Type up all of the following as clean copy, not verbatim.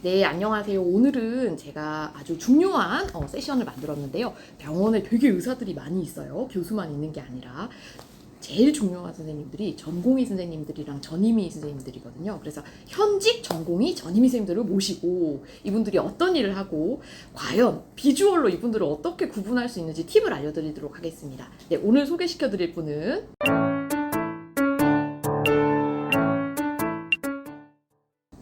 네, 안녕하세요. 오늘은 제가 아주 중요한 세션을 만들었는데요. 병원에 되게 의사들이 많이 있어요. 교수만 있는 게 아니라. 제일 중요한 선생님들이 전공의 선생님들이랑 전임의 선생님들이거든요. 그래서 현직 전공의 전임의 선생님들을 모시고 이분들이 어떤 일을 하고 과연 비주얼로 이분들을 어떻게 구분할 수 있는지 팁을 알려드리도록 하겠습니다. 네, 오늘 소개시켜드릴 분은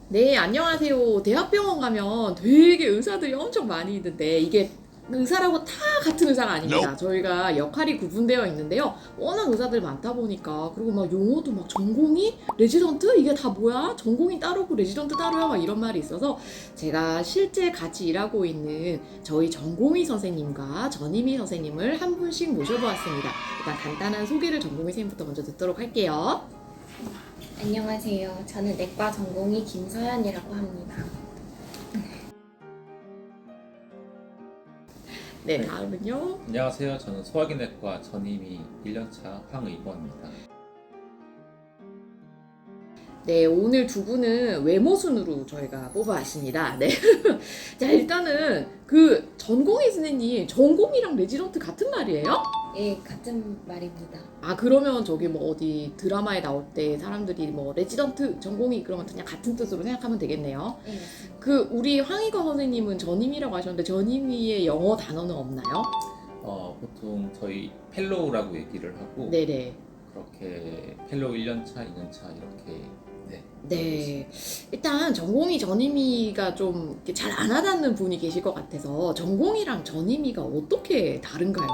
네, 안녕하세요. 대학병원 가면 되게 의사들이 엄청 많이 있는데 이게 의사라고 다 같은 의사가 아닙니다. 저희가 역할이 구분되어 있는데요. 워낙 의사들 많다 보니까 그리고 막 용어도 막 전공의, 레지던트 이게 다 뭐야? 전공의 따로고 레지던트 따로야 막 이런 말이 있어서 제가 실제 같이 일하고 있는 저희 전공의 선생님과 전임의 선생님을 한 분씩 모셔보았습니다. 일단 간단한 소개를 전공의 선생님부터 먼저 듣도록 할게요. 안녕하세요. 저는 내과 전공의 김서연이라고 합니다. 네, 다음은요. 안녕하세요. 저는 소화기내과 전임의 1년차 황의범입니다. 네, 오늘 두 분은 외모 순으로 저희가 뽑아왔습니다. 네. 자, 일단은 그 전공의 선생님, 전공이랑 레지던트 같은 말이에요? 예, 같은 말입니다. 아, 그러면 저기 뭐 어디 드라마에 나올 때 사람들이 뭐 레지던트, 전공의 그러면 그냥 같은 뜻으로 생각하면 되겠네요. 예, 맞습니다. 그 우리 황희거 선생님은 전임이라고 하셨는데 전임이의 영어 단어는 없나요? 보통 저희 펠로우라고 얘기를 하고 네네. 그렇게 펠로우 1년차, 2년차 이렇게 네. 일단 전공의 전임의가 좀 잘 안 와닿는 분이 계실 것 같아서 전공의랑 전임의가 어떻게 다른가요?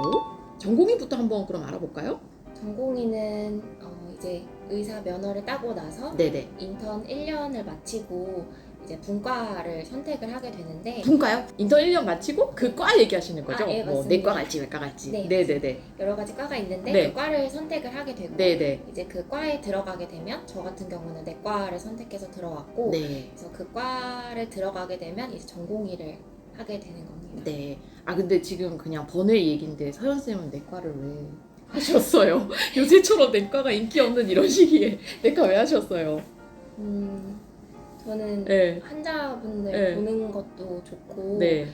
전공의부터 한번 그럼 알아볼까요? 전공의는 이제 의사 면허를 따고 나서 네네. 인턴 1년을 마치고 이제 분과를 선택을 하게 되는데 분과요? 인턴 1년 마치고 그 과 얘기하시는 거죠? 아, 예, 뭐 맞습니다. 내과 갈지 외과 갈지. 네, 네네네. 여러 가지 과가 있는데 네. 그 과를 선택을 하게 되고 네네. 이제 그 과에 들어가게 되면 저 같은 경우는 내과를 선택해서 들어왔고 네. 그래서 그 과를 들어가게 되면 이제 전공의를 하게 되는 겁니다. 네. 아 근데 지금 그냥 번외 얘기인데 서연쌤은 내과를 왜 하셨어요? 요새처럼 내과가 인기 없는 이런 시기에 내과 왜 하셨어요? 저는 네. 환자분들 네. 보는 것도 좋고 네.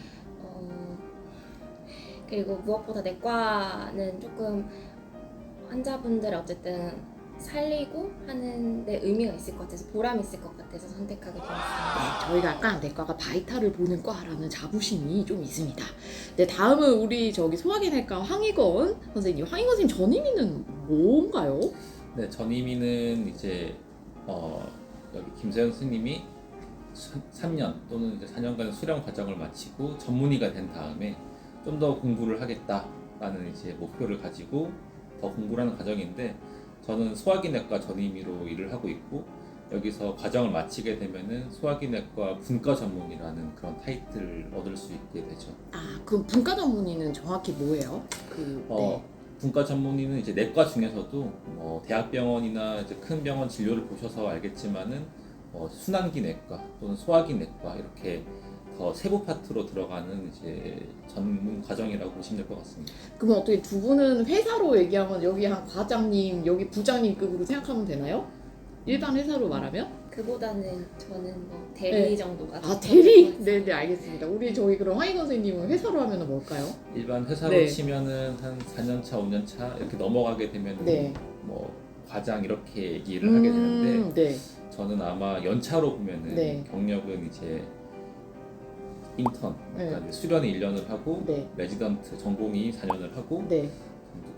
그리고 무엇보다 내과는 조금 환자분들 어쨌든 살리고 하는 데 의미가 있을 것 같아서 보람 있을 것 같아서 선택하게 되었습니다. 네, 저희가 아까 내과가 바이탈을 보는 과라는 자부심이 좀 있습니다. 네, 다음은 우리 저기 소화기내과 황희건 선생님. 황희건 선생님 전임의는 뭔가요? 네, 전임의는 이제 여기 김세현 스님이 3년 또는 이제 4년간 수련 과정을 마치고 전문의가 된 다음에 좀 더 공부를 하겠다라는 이제 목표를 가지고 더 공부를 하는 과정인데 저는 소화기내과 전임의로 일을 하고 있고 여기서 과정을 마치게 되면은 소화기내과 분과 전문의라는 그런 타이틀을 얻을 수 있게 되죠. 아, 그럼 분과 전문의는 정확히 뭐예요? 네. 분과 전문의는 이제 내과 중에서도 뭐 대학병원이나 이제 큰 병원 진료를 보셔서 알겠지만은 순환기 내과 또는 소화기 내과 이렇게 더 세부 파트로 들어가는 이제 전문 과정이라고 보시면 될 것 같습니다. 그럼 어떻게 두 분은 회사로 얘기하면 여기 한 과장님, 여기 부장님급으로 생각하면 되나요? 일반 회사로 말하면? 그보다는 저는 뭐 대리 네. 정도가 아, 대리? 네네, 알겠습니다. 우리 저희 그럼 황희건 선생님은 회사로 하면 뭘까요? 일반 회사로 네. 치면은 한 4년차, 5년차 이렇게 넘어가게 되면 네. 뭐 과장 이렇게 얘기를 하게 되는데 네. 저는 아마 연차로 보면은 네. 경력은 이제 인턴, 그러니까 네. 이제 수련을 1년을 하고 네. 레지던트 전공의 4년을 하고 네.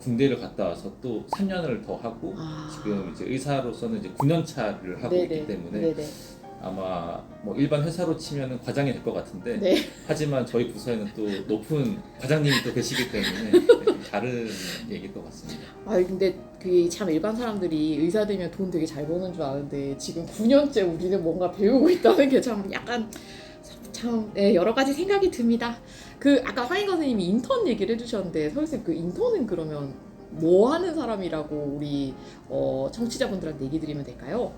군대를 갔다 와서 또 3년을 더 하고 지금 이제 의사로서는 이제 9년 차를 하고 있기 때문에 네네. 아마 뭐 일반 회사로 치면은 과장이 될 것 같은데 네. 하지만 저희 부서에는 또 높은 과장님이 또 계시기 때문에 좀 다른 얘기일 것 같습니다. 아 근데 그 참 일반 사람들이 의사 되면 돈 되게 잘 버는 줄 아는데 지금 9년째 우리는 뭔가 배우고 있다는 게 참 약간 참 네, 여러 가지 생각이 듭니다. 그 아까 황희건 선생님이 인턴 얘기를 해주셨는데 서울쌤 그 인턴은 그러면 뭐 하는 사람이라고 우리 청취자분들한테 얘기 드리면 될까요?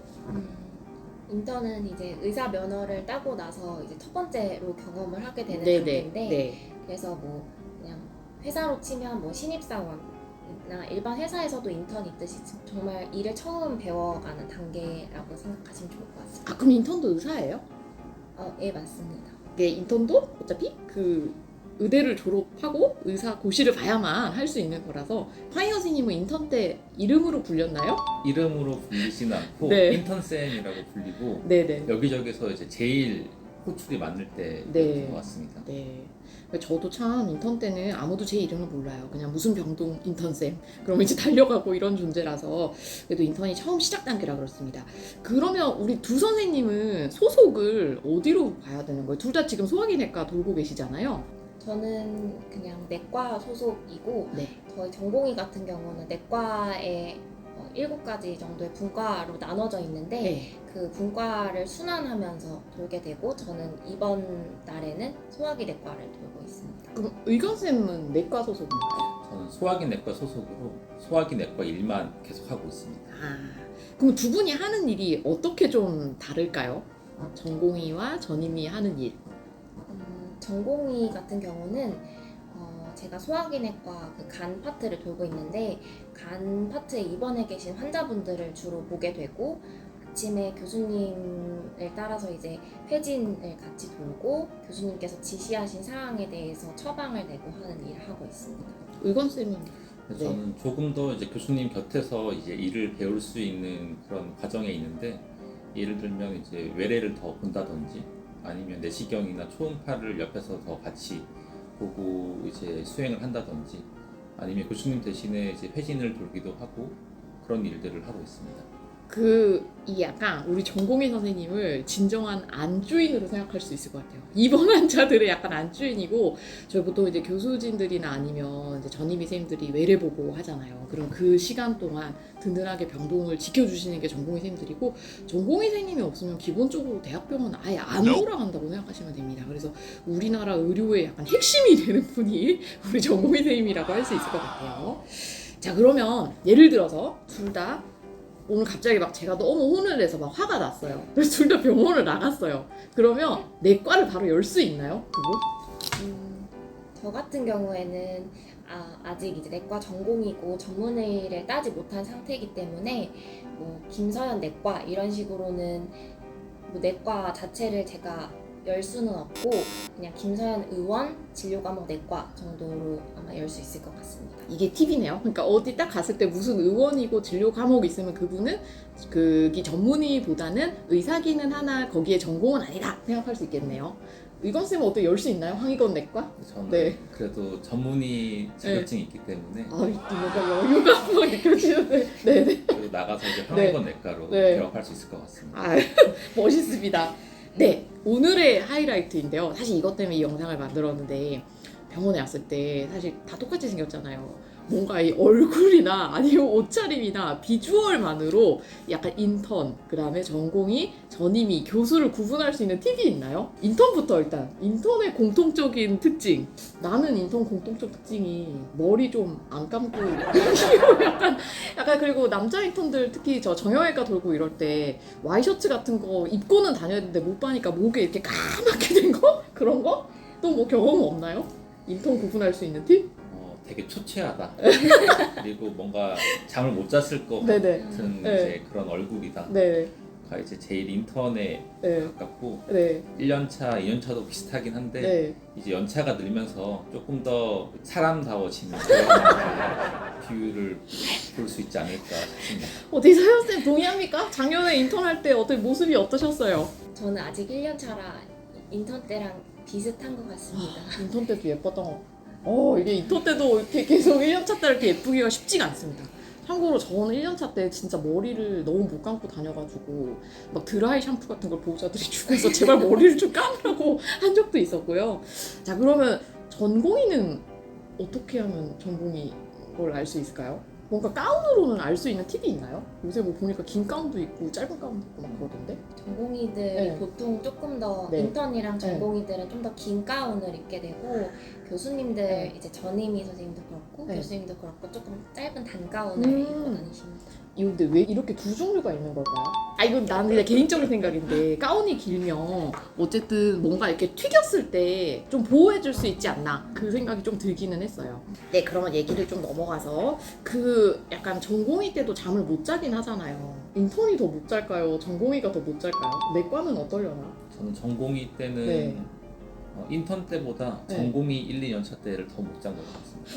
인턴은 이제 의사 면허를 따고 나서 이제 첫 번째로 경험을 하게 되는 네네. 단계인데 네. 그래서 뭐 그냥 회사로 치면 뭐 신입사원이나 일반 회사에서도 인턴이 있듯이 정말 일을 처음 배워가는 단계라고 생각하시면 좋을 것 같습니다. 아 그럼 인턴도 의사예요? 예, 맞습니다. 이게 인턴도 어차피 그 의대를 졸업하고 의사 고시를 봐야만 할 수 있는 거라서 황희 선생님은 인턴 때 이름으로 불렸나요? 이름으로 불리지는 않고 네. 인턴쌤이라고 불리고 네네. 여기저기서 이제 제일 호출이 많을 때 네. 것 같습니다. 네. 저도 참 인턴 때는 아무도 제 이름을 몰라요. 그냥 무슨 병동 인턴쌤. 그러면 이제 달려가고 이런 존재라서 그래도 인턴이 처음 시작 단계라 그렇습니다. 그러면 우리 두 선생님은 소속을 어디로 봐야 되는 거예요? 둘 다 지금 소화기내과 돌고 계시잖아요. 저는 그냥 내과 소속이고 네. 저희 전공의 같은 경우는 내과에 7가지 정도의 분과로 나눠져 있는데 네. 그 분과를 순환하면서 돌게 되고 저는 이번 달에는 소화기 내과를 돌고 있습니다. 그럼 의견쌤은 내과 소속인가요? 저는 소화기 내과 소속으로 소화기 내과 일만 계속 하고 있습니다. 아, 그럼 두 분이 하는 일이 어떻게 좀 다를까요? 전공의와 전임이 하는 일. 전공의 같은 경우는 제가 소화기내과 그 간 파트를 돌고 있는데 간 파트에 입원해 계신 환자분들을 주로 보게 되고 아침에 교수님을 따라서 이제 회진을 같이 돌고 교수님께서 지시하신 사항에 대해서 처방을 내고 하는 일을 하고 있습니다. 의건쌤은 그래서 저는 조금 더 이제 교수님 곁에서 이제 일을 배울 수 있는 그런 과정에 있는데 예를 들면 이제 외래를 더 본다든지 아니면 내시경이나 초음파를 옆에서 더 같이 보고 이제 수행을 한다든지 아니면 교수님 대신에 이제 회진을 돌기도 하고 그런 일들을 하고 있습니다. 이 약간 우리 전공의 선생님을 진정한 안주인으로 생각할 수 있을 것 같아요. 입원 환자들의 약간 안주인이고 저희 보통 이제 교수진들이나 아니면 이제 전임의 선생님들이 외래 보고 하잖아요. 그럼 그 시간 동안 든든하게 병동을 지켜주시는 게 전공의 선생님들이고 전공의 선생님이 없으면 기본적으로 대학병원 아예 안 돌아간다고 생각하시면 됩니다. 그래서 우리나라 의료의 약간 핵심이 되는 분이 우리 전공의 선생님이라고 할 수 있을 것 같아요. 자, 그러면 예를 들어서 둘 다 오늘 갑자기 막 제가 너무 혼을 내서 막 화가 났어요. 그래서 둘 다 병원을 나갔어요. 그러면 내과를 바로 열 수 있나요? 그분? 저 같은 경우에는 아직 이제 내과 전공이고 전문의를 따지 못한 상태이기 때문에 뭐 김서연 내과 이런 식으로는 뭐 내과 자체를 제가 열 수는 없고 그냥 김서연 의원 진료과목 내과 정도로 아마 열 수 있을 것 같습니다. 이게 팁이네요. 그러니까 어디 딱 갔을 때 무슨 의원이고 진료 과목이 있으면 그분은 그게 전문의보다는 의사기는 하나 거기에 전공은 아니다 생각할 수 있겠네요. 의건쌤은 어떻게 열 수 있나요? 황의건 내과? 저는 네. 그래도 전문의 자격증이 있기 때문에 아, 뭔가 여유가 막 느껴지는데. 네네. 그래도 나가서 이제 황의건 내과로 네. 개업할 수 있을 것 같습니다. 아, 멋있습니다. 네, 오늘의 하이라이트인데요. 사실 이것 때문에 이 영상을 만들었는데 병원에 왔을 때 사실 다 똑같이 생겼잖아요. 뭔가 이 얼굴이나 아니면 옷차림이나 비주얼만으로 약간 인턴, 그 다음에 전공의, 전임의, 교수를 구분할 수 있는 팁이 있나요? 인턴부터 일단. 인턴의 공통적인 특징. 나는 인턴 공통적 특징이 머리 좀 안 감고 약간 그리고 남자 인턴들 특히 저 정형외과 돌고 이럴 때 와이셔츠 같은 거 입고는 다녀야 되는데 못 봐니까 목에 이렇게 까맣게 된 거? 그런 거? 또 뭐 경험 없나요? 인턴 구분할 수 있는 팁? 되게 초췌하다. 그리고 뭔가 잠을 못 잤을 것 네네. 같은 네. 이제 그런 얼굴이다. 네. 가 이제 제일 인턴에 네. 가깝고 네. 1년차, 2년차도 비슷하긴 한데 네. 이제 연차가 늘면서 조금 더 사람다워지는 그런 비율을 볼 수 있지 않을까 싶습니다. 어디 서현쌤 동의합니까? 작년에 인턴할 때 어떤 모습이 어떠셨어요? 저는 아직 1년차라 인턴 때랑 비슷한 것 같습니다. 인턴 때도 예뻤던 거. 이게 인턴 때도 이렇게 계속 1년차 때 이렇게 예쁘기가 쉽지가 않습니다. 참고로 저는 1년차 때 진짜 머리를 너무 못 감고 다녀가지고 막 드라이 샴푸 같은 걸 보호자들이 주고 해서 제발 머리를 좀 감으라고 한 적도 있었고요. 자, 그러면 전공의는 어떻게 하면 전공의 걸 알 수 있을까요? 뭔가 가운으로는 알 수 있는 팁이 있나요? 요새 뭐 보니까 긴 가운도 있고 짧은 가운도 있고 막 그러던데? 전공의들이 네. 보통 조금 더 네. 인턴이랑 전공의들은 좀 더 긴 가운을 입게 되고 교수님들 네. 이제 전임의 선생님도 그렇고 네. 교수님도 그렇고 조금 짧은 단가운을 입고 다니십니다. 이거 근데 왜 이렇게 두 종류가 있는 걸까요? 이건 나는 그냥 개인적인 생각인데 가운이 길면 어쨌든 뭔가 이렇게 튀겼을 때 좀 보호해줄 수 있지 않나 그 생각이 좀 들기는 했어요. 네, 그러면 얘기를 좀 넘어가서 약간 전공의 때도 잠을 못 자긴 하잖아요. 인턴이 더 못 잘까요? 전공의가 더 못 잘까요? 내과는 어떠려나? 저는 전공의 때는 네. 인턴 때보다 네. 전공의 1, 2년 차 때를 더 못 잔 것 같습니다.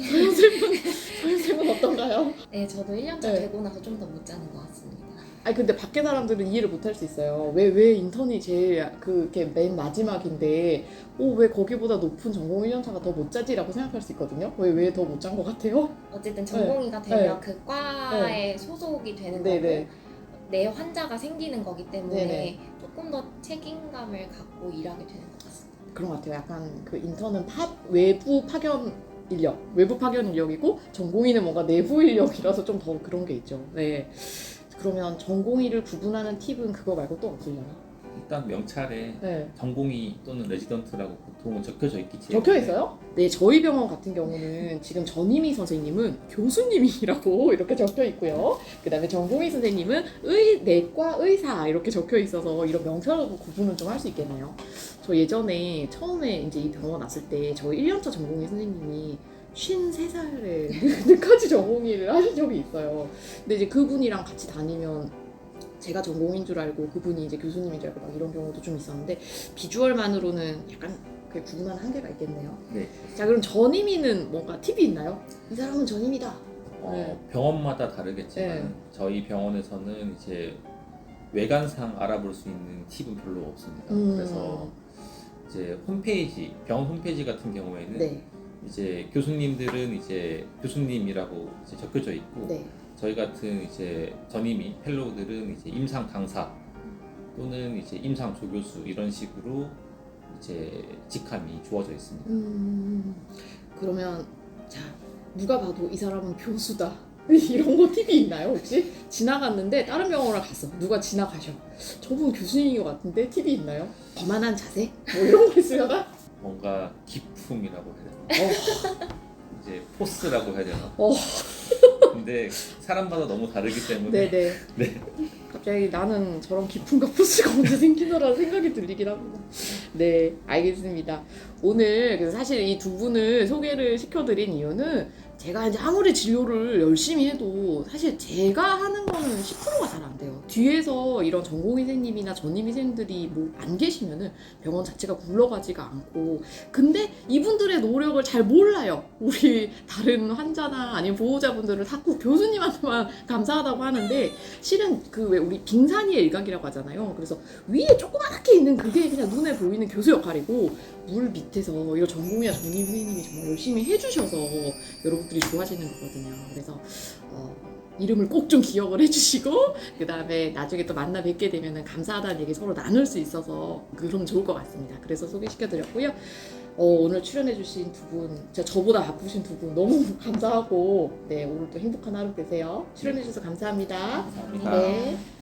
선생님은 어떤가요? 네, 저도 1년차 네. 되고 나서 좀 더 못 자는 것 같습니다. 아니 근데 밖에 사람들은 이해를 못 할 수 있어요. 왜 인턴이 제일 그게 맨 마지막인데 왜 거기보다 높은 전공 1년차가 더 못 자지라고 생각할 수 있거든요. 왜 더 못 잔 것 같아요? 어쨌든 전공의가 되면 네. 그 과에 소속이 되는 거고 네네. 내 환자가 생기는 거기 때문에 네네. 조금 더 책임감을 갖고 일하게 되는 것 같습니다. 그런 것 같아요. 약간 그 인턴은 외부 파견 인력이고 전공의는 뭔가 내부 인력이라서 좀 더 그런 게 있죠. 네. 그러면 전공의를 구분하는 팁은 그거 말고 또 없으려나? 일단 명찰에 네. 전공의 또는 레지던트라고 보통은 적혀져 있기 때문에 적혀 있어요? 네, 저희 병원 같은 경우는 지금 전임의 선생님은 교수님이라고 이렇게 적혀 있고요. 그다음에 전공의 선생님은 내과 의사 이렇게 적혀 있어서 이런 명찰하고 구분은 좀 할 수 있겠네요. 저 예전에 처음에 이제 이 병원 왔을 때 저희 1년차 전공의 선생님이 53살에 늦까지 전공의를 하신 적이 있어요. 근데 이제 그분이랑 같이 다니면 제가 전공인 줄 알고 그분이 이제 교수님인 줄 알고 막 이런 경우도 좀 있었는데 비주얼만으로는 약간 그 구분하는 한계가 있겠네요. 네. 자, 그럼 전임의는 뭔가 팁이 있나요? 이 사람은 전임이다. 네. 병원마다 다르겠지만 네. 저희 병원에서는 이제 외관상 알아볼 수 있는 팁은 별로 없습니다. 그래서 이제 병원 홈페이지 같은 경우에는 네, 이제 교수님들은 이제 교수님이라고 이제 적혀져 있고 네. 저희 같은 이제 전임의 펠로우들은 이제 임상 강사 또는 이제 임상 조교수 이런 식으로 이제 직함이 주어져 있습니다. 그러면 자, 누가 봐도 이 사람은 교수다. 이런 거 팁이 있나요 혹시? 지나갔는데 다른 병원을 갔어. 누가 지나가셔. 저분 교수님인 것 같은데 팁이 있나요? 거만한 자세? 뭐 이런 거 있으려나? 뭔가 기품이라고 해야 되나? 이제 포스라고 해야 되나? 근데 사람마다 너무 다르기 때문에 네네. 네. 갑자기 나는 저런 깊은가 포스가 언제 생기더라는 생각이 들리긴 합니다. 네, 알겠습니다. 오늘 그래서 사실 이 두 분을 소개를 시켜드린 이유는 제가 이제 아무리 진료를 열심히 해도 사실 제가 하는 거는 10%가 잘 안 돼요. 뒤에서 이런 전공의생님이나 전임의생들이 뭐 안 계시면은 병원 자체가 굴러가지가 않고, 근데 이분들의 노력을 잘 몰라요. 우리 다른 환자나 아니면 보호자분들을 자꾸 교수님한테만 감사하다고 하는데 실은 그 왜 우리 빙산이의 일각이라고 하잖아요. 그래서 위에 조그맣게 있는 그게 그냥 눈에 보이는 교수 역할이고 물 밑에서 이런 전공의와 전임 선생님이 정말 열심히 해주셔서 여러분들이 좋아지는 거거든요. 그래서 이름을 꼭 좀 기억을 해주시고 그 다음에 나중에 또 만나 뵙게 되면 감사하다는 얘기 서로 나눌 수 있어서 그러면 좋을 것 같습니다. 그래서 소개시켜드렸고요. 오늘 출연해주신 두 분, 저보다 바쁘신 두 분 너무 감사하고 네, 오늘 또 행복한 하루 되세요. 출연해주셔서 감사합니다. 감사합니다. 네.